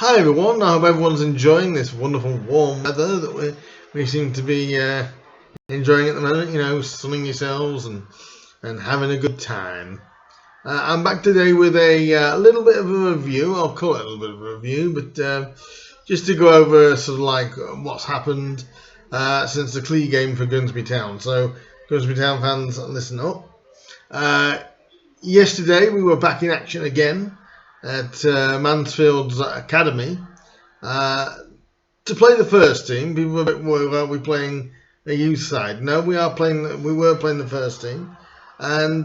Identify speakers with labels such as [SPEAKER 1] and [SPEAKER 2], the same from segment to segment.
[SPEAKER 1] Hi everyone, I hope everyone's enjoying this wonderful warm weather that we seem to be enjoying at the moment, sunning yourselves and having a good time. I'm back today with a little bit of a review. I'll call it a little bit of a review, but just to go over sort of like what's happened since the Clee game for Grimsby Town. So Grimsby Town fans, listen up. Yesterday we were back in action again at Mansfield's academy to play the first team. People were a bit worried about we playing a youth side. No, we were playing the first team, and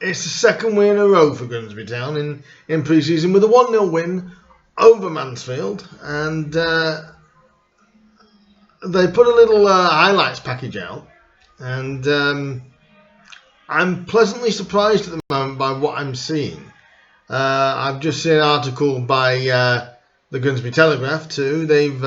[SPEAKER 1] it's the second win in a row for Grimsby Town in pre-season with a 1-0 win over Mansfield, and they put a little highlights package out, and I'm pleasantly surprised at the moment by what I'm seeing. I've just seen an article by the Grimsby Telegraph too. They've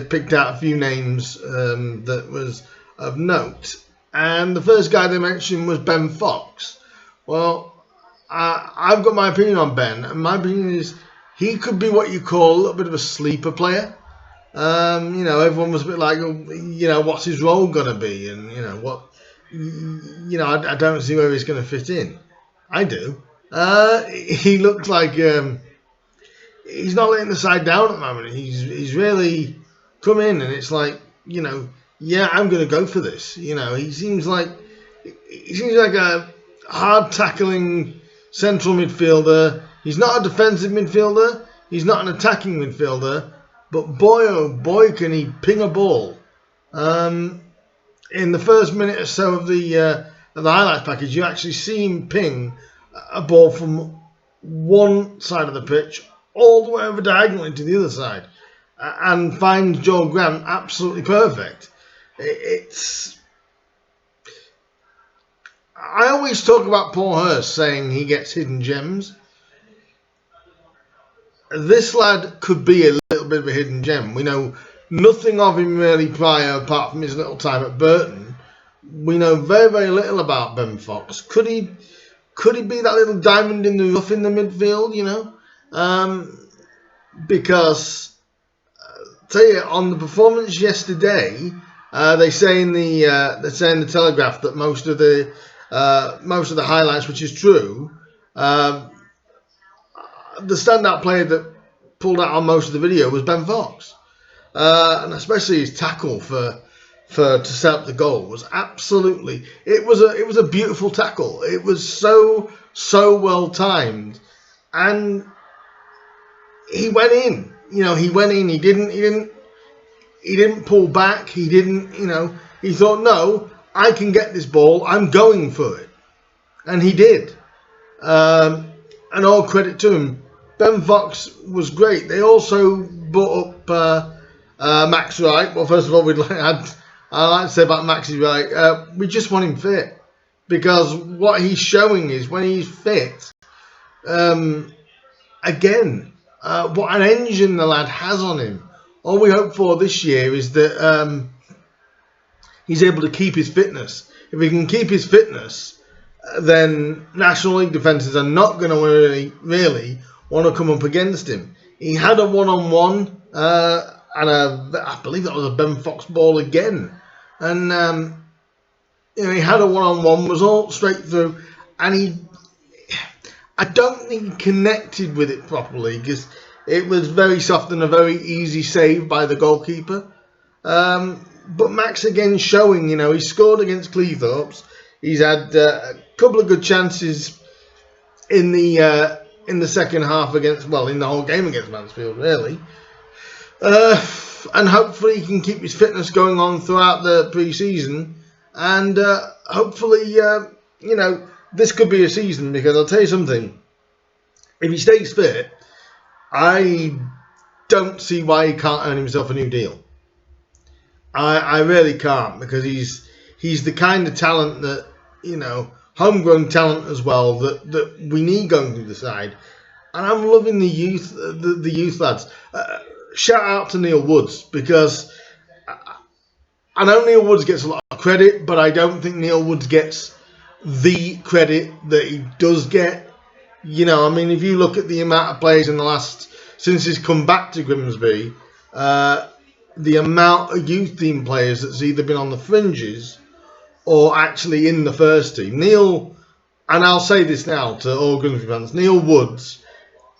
[SPEAKER 1] picked out a few names that was of note, and the first guy they mentioned was Ben Fox. Well, I've got my opinion on Ben, and my opinion is he could be what you call a little bit of a sleeper player. Everyone was a bit like, what's his role gonna be, and I don't see where he's gonna fit in. I do. He looks like he's not letting the side down at the moment. He's really come in, and it's like, yeah, I'm going to go for this. He seems like a hard tackling central midfielder. He's not a defensive midfielder. He's not an attacking midfielder. But boy, oh boy, can he ping a ball. In the first minute or so of the highlights package, you actually see him ping a ball from one side of the pitch all the way over diagonally to the other side, and finds Joel Grant absolutely perfect. I always talk about Paul Hurst saying he gets hidden gems. This lad could be a little bit of a hidden gem. We know nothing of him really prior, apart from his little time at Burton. We know very, very little about Ben Fox. Could he be that little diamond in the rough in the midfield, Because, tell you, on the performance yesterday, they say in the Telegraph that most of the highlights, which is true, the standout player that pulled out on most of the video was Ben Fox, and especially his tackle to set up the goal was absolutely. It was a beautiful tackle. It was so well timed, and he went in. He went in. He didn't pull back. He didn't. He thought, no, I can get this ball. I'm going for it, and he did. And all credit to him. Ben Fox was great. They also brought up Max Wright. Well, first of all, I like to say about Maxi Wright, we just want him fit, because what he's showing is when he's fit, again, what an engine the lad has on him. All we hope for this year is that he's able to keep his fitness. If he can keep his fitness, then National League defences are not going to really want to come up against him. He had a one-on-one, and I believe that was a Ben Fox ball again. And, he had a one-on-one, was all straight through, and I don't think he connected with it properly, because it was very soft and a very easy save by the goalkeeper. But Max again showing, he scored against Cleethorpes. He's had a couple of good chances in the second half in the whole game against Mansfield, really. And hopefully he can keep his fitness going on throughout the pre-season, and hopefully, this could be a season, because I'll tell you something, if he stays fit, I don't see why he can't earn himself a new deal. I really can't, because he's the kind of talent that, homegrown talent as well, that we need going through the side. And I'm loving the youth lads. Shout out to Neil Woods, because I know Neil Woods gets a lot of credit, but I don't think Neil Woods gets the credit that he does get. I mean, if you look at the amount of players in the last, since he's come back to Grimsby, the amount of youth team players that's either been on the fringes or actually in the first team. Neil, and I'll say this now to all Grimsby fans, Neil Woods,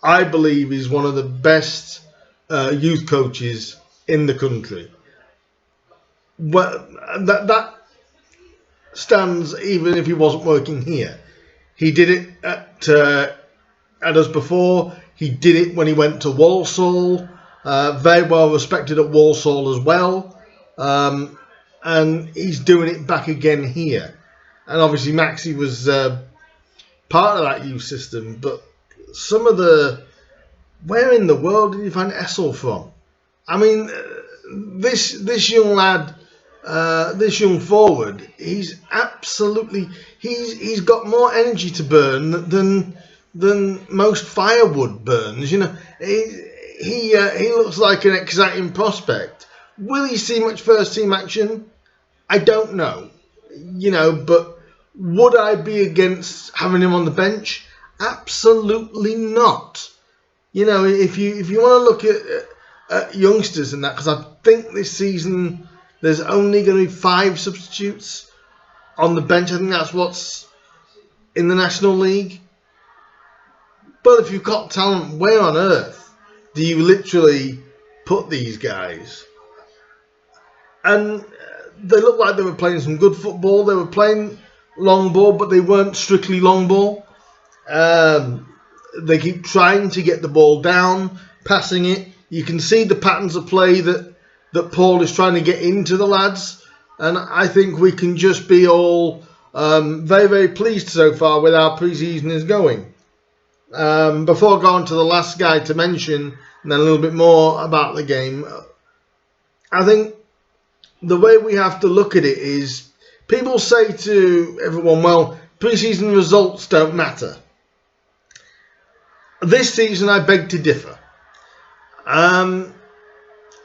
[SPEAKER 1] I believe, is one of the best youth coaches in the country. Well, that stands even if he wasn't working here. He did it at us before. He did it when he went to Walsall. Very well respected at Walsall as well. And he's doing it back again here. And obviously Maxi was part of that youth system. But some of the... Where in the world did you find Essel from? I mean, this young lad... this young forward, he's absolutely, he's got more energy to burn than most firewood burns. He looks like an exciting prospect. Will he see much first team action? I don't know. But would I be against having him on the bench? Absolutely not. If you want to look at youngsters and that, because I think this season there's only going to be 5 substitutes on the bench. I think that's what's in the National League. But if you've got talent, where on earth do you literally put these guys? And they looked like they were playing some good football. They were playing long ball, but they weren't strictly long ball. They keep trying to get the ball down, passing it. You can see the patterns of play that Paul is trying to get into the lads, and I think we can just be all very, very pleased so far with how pre-season is going. Before going to the last guy to mention, and then a little bit more about the game, I think the way we have to look at it is, people say to everyone, well, pre-season results don't matter. This season I beg to differ.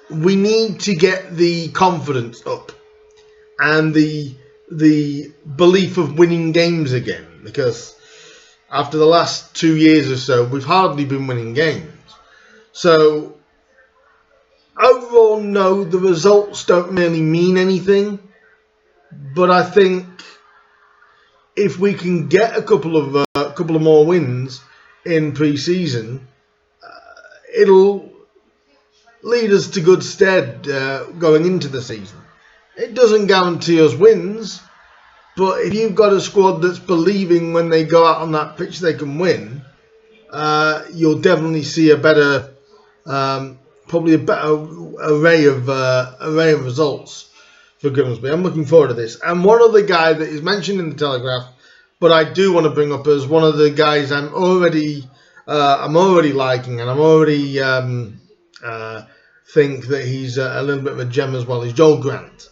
[SPEAKER 1] We need to get the confidence up and the belief of winning games again, because after the last 2 years or so, we've hardly been winning games. So overall, no, the results don't really mean anything, but I think if we can get a couple of more wins in pre-season, it'll lead us to good stead going into the season. It doesn't guarantee us wins, but if you've got a squad that's believing when they go out on that pitch they can win, you'll definitely see a better, probably a better array of results for Grimsby. I'm looking forward to this. And one other guy that is mentioned in the Telegraph, but I do want to bring up as one of the guys I'm already liking, and I'm already think that he's a little bit of a gem as well. He's Joel Grant.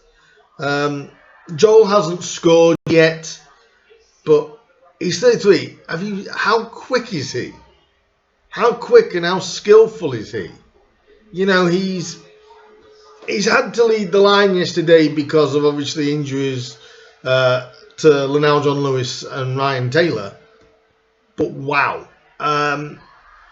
[SPEAKER 1] Joel hasn't scored yet, but he's 33. How quick is he? How quick and how skillful is he? He's had to lead the line yesterday because of obviously injuries to Linnell John Lewis and Ryan Taylor. But wow,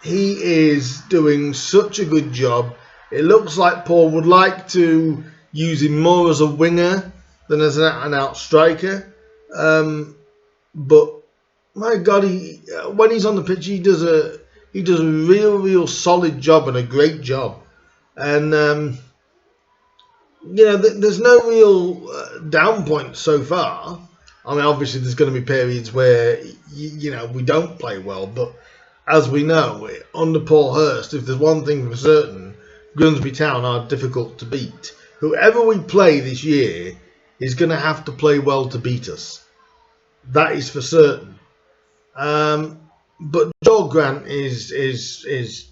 [SPEAKER 1] he is doing such a good job. It looks like Paul would like to use him more as a winger than as an out-and-out striker. But my God, when he's on the pitch, he does a real solid job and a great job. And there's no real down point so far. I mean, obviously there's going to be periods where we don't play well, but as we know, under Paul Hurst, if there's one thing for certain, Grimsby Town are difficult to beat. Whoever we play this year is going to have to play well to beat us. That is for certain. But Joel Grant is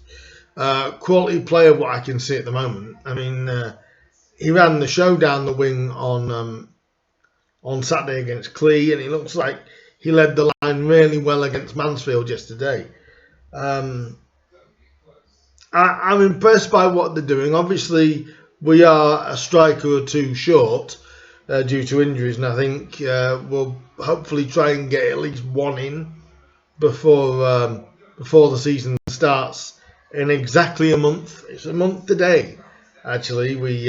[SPEAKER 1] quality player, what I can see at the moment. I mean, he ran the show down the wing on Saturday against Clee, and it looks like he led the line really well against Mansfield yesterday. I'm impressed by what they're doing. Obviously, we are a striker or two short due to injuries, and I think we'll hopefully try and get at least one in before before the season starts in exactly a month. It's a month today, actually. We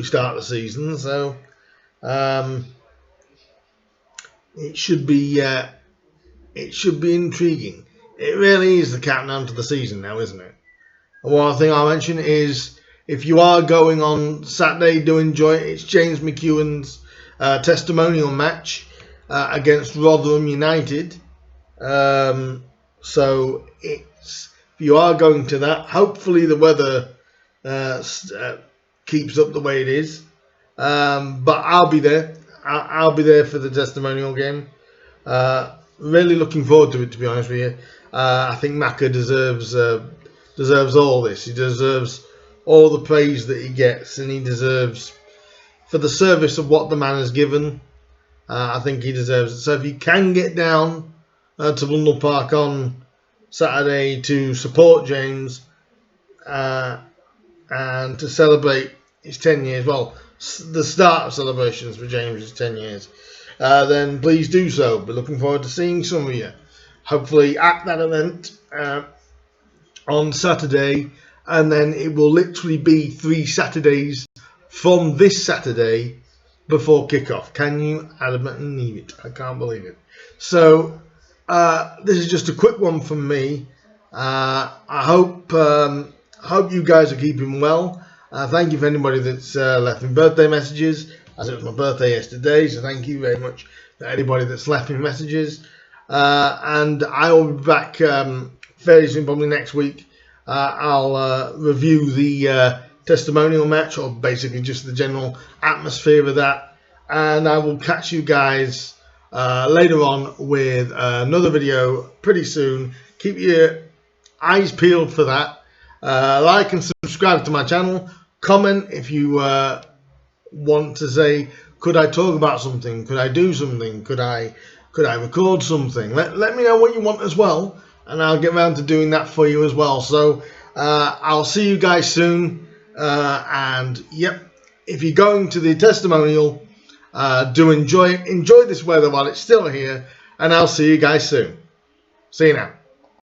[SPEAKER 1] start the season, so it should be intriguing. It really is the countdown to the season now, isn't it? And one thing I'll mention is, if you are going on Saturday, do enjoy it. It's James McEwen's testimonial match against Rotherham United. So if you are going to that, hopefully the weather keeps up the way it is. But I'll be there. I'll be there for the testimonial game. Really looking forward to it, to be honest with you. I think Maka deserves all this. He deserves all the praise that he gets, and he deserves, for the service of what the man has given, I think he deserves it. So if you can get down to Blundell Park on Saturday to support James and to celebrate his 10 years, well, the start of celebrations for James is 10 years, then please do so. We're looking forward to seeing some of you, hopefully at that event on Saturday, and then it will literally be 3 Saturdays from this Saturday before kickoff. Can you believe it? I can't believe it. So this is just a quick one from me. I hope you guys are keeping well. Thank you for anybody that's left me birthday messages, as it was my birthday yesterday, so thank you very much for anybody that's left me messages. And I will be back fairly soon, probably next week. I'll review the testimonial match, or basically just the general atmosphere of that, and I will catch you guys later on with another video pretty soon. Keep your eyes peeled for that. Like and subscribe to my channel. Comment if you want to say, could I talk about something? Could I do something? Could I record something? Let me know what you want as well, and I'll get around to doing that for you as well. So I'll see you guys soon. And yep, if you're going to the testimonial, do enjoy this weather while it's still here, and I'll see you guys soon. See you now.